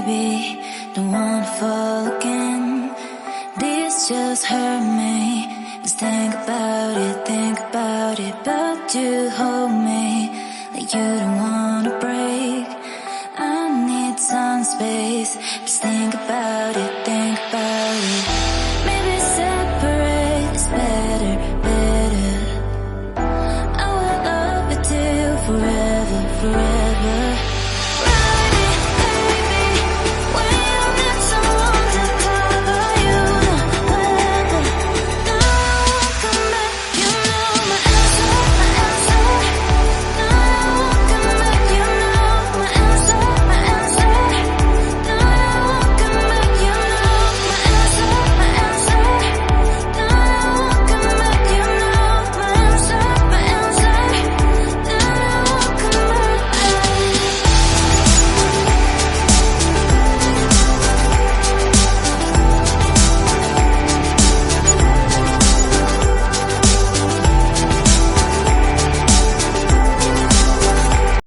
baby, don't wanna fall again. This just hurt me. Just think about it, but you hold me like you don't wanna break. I need some space, just think about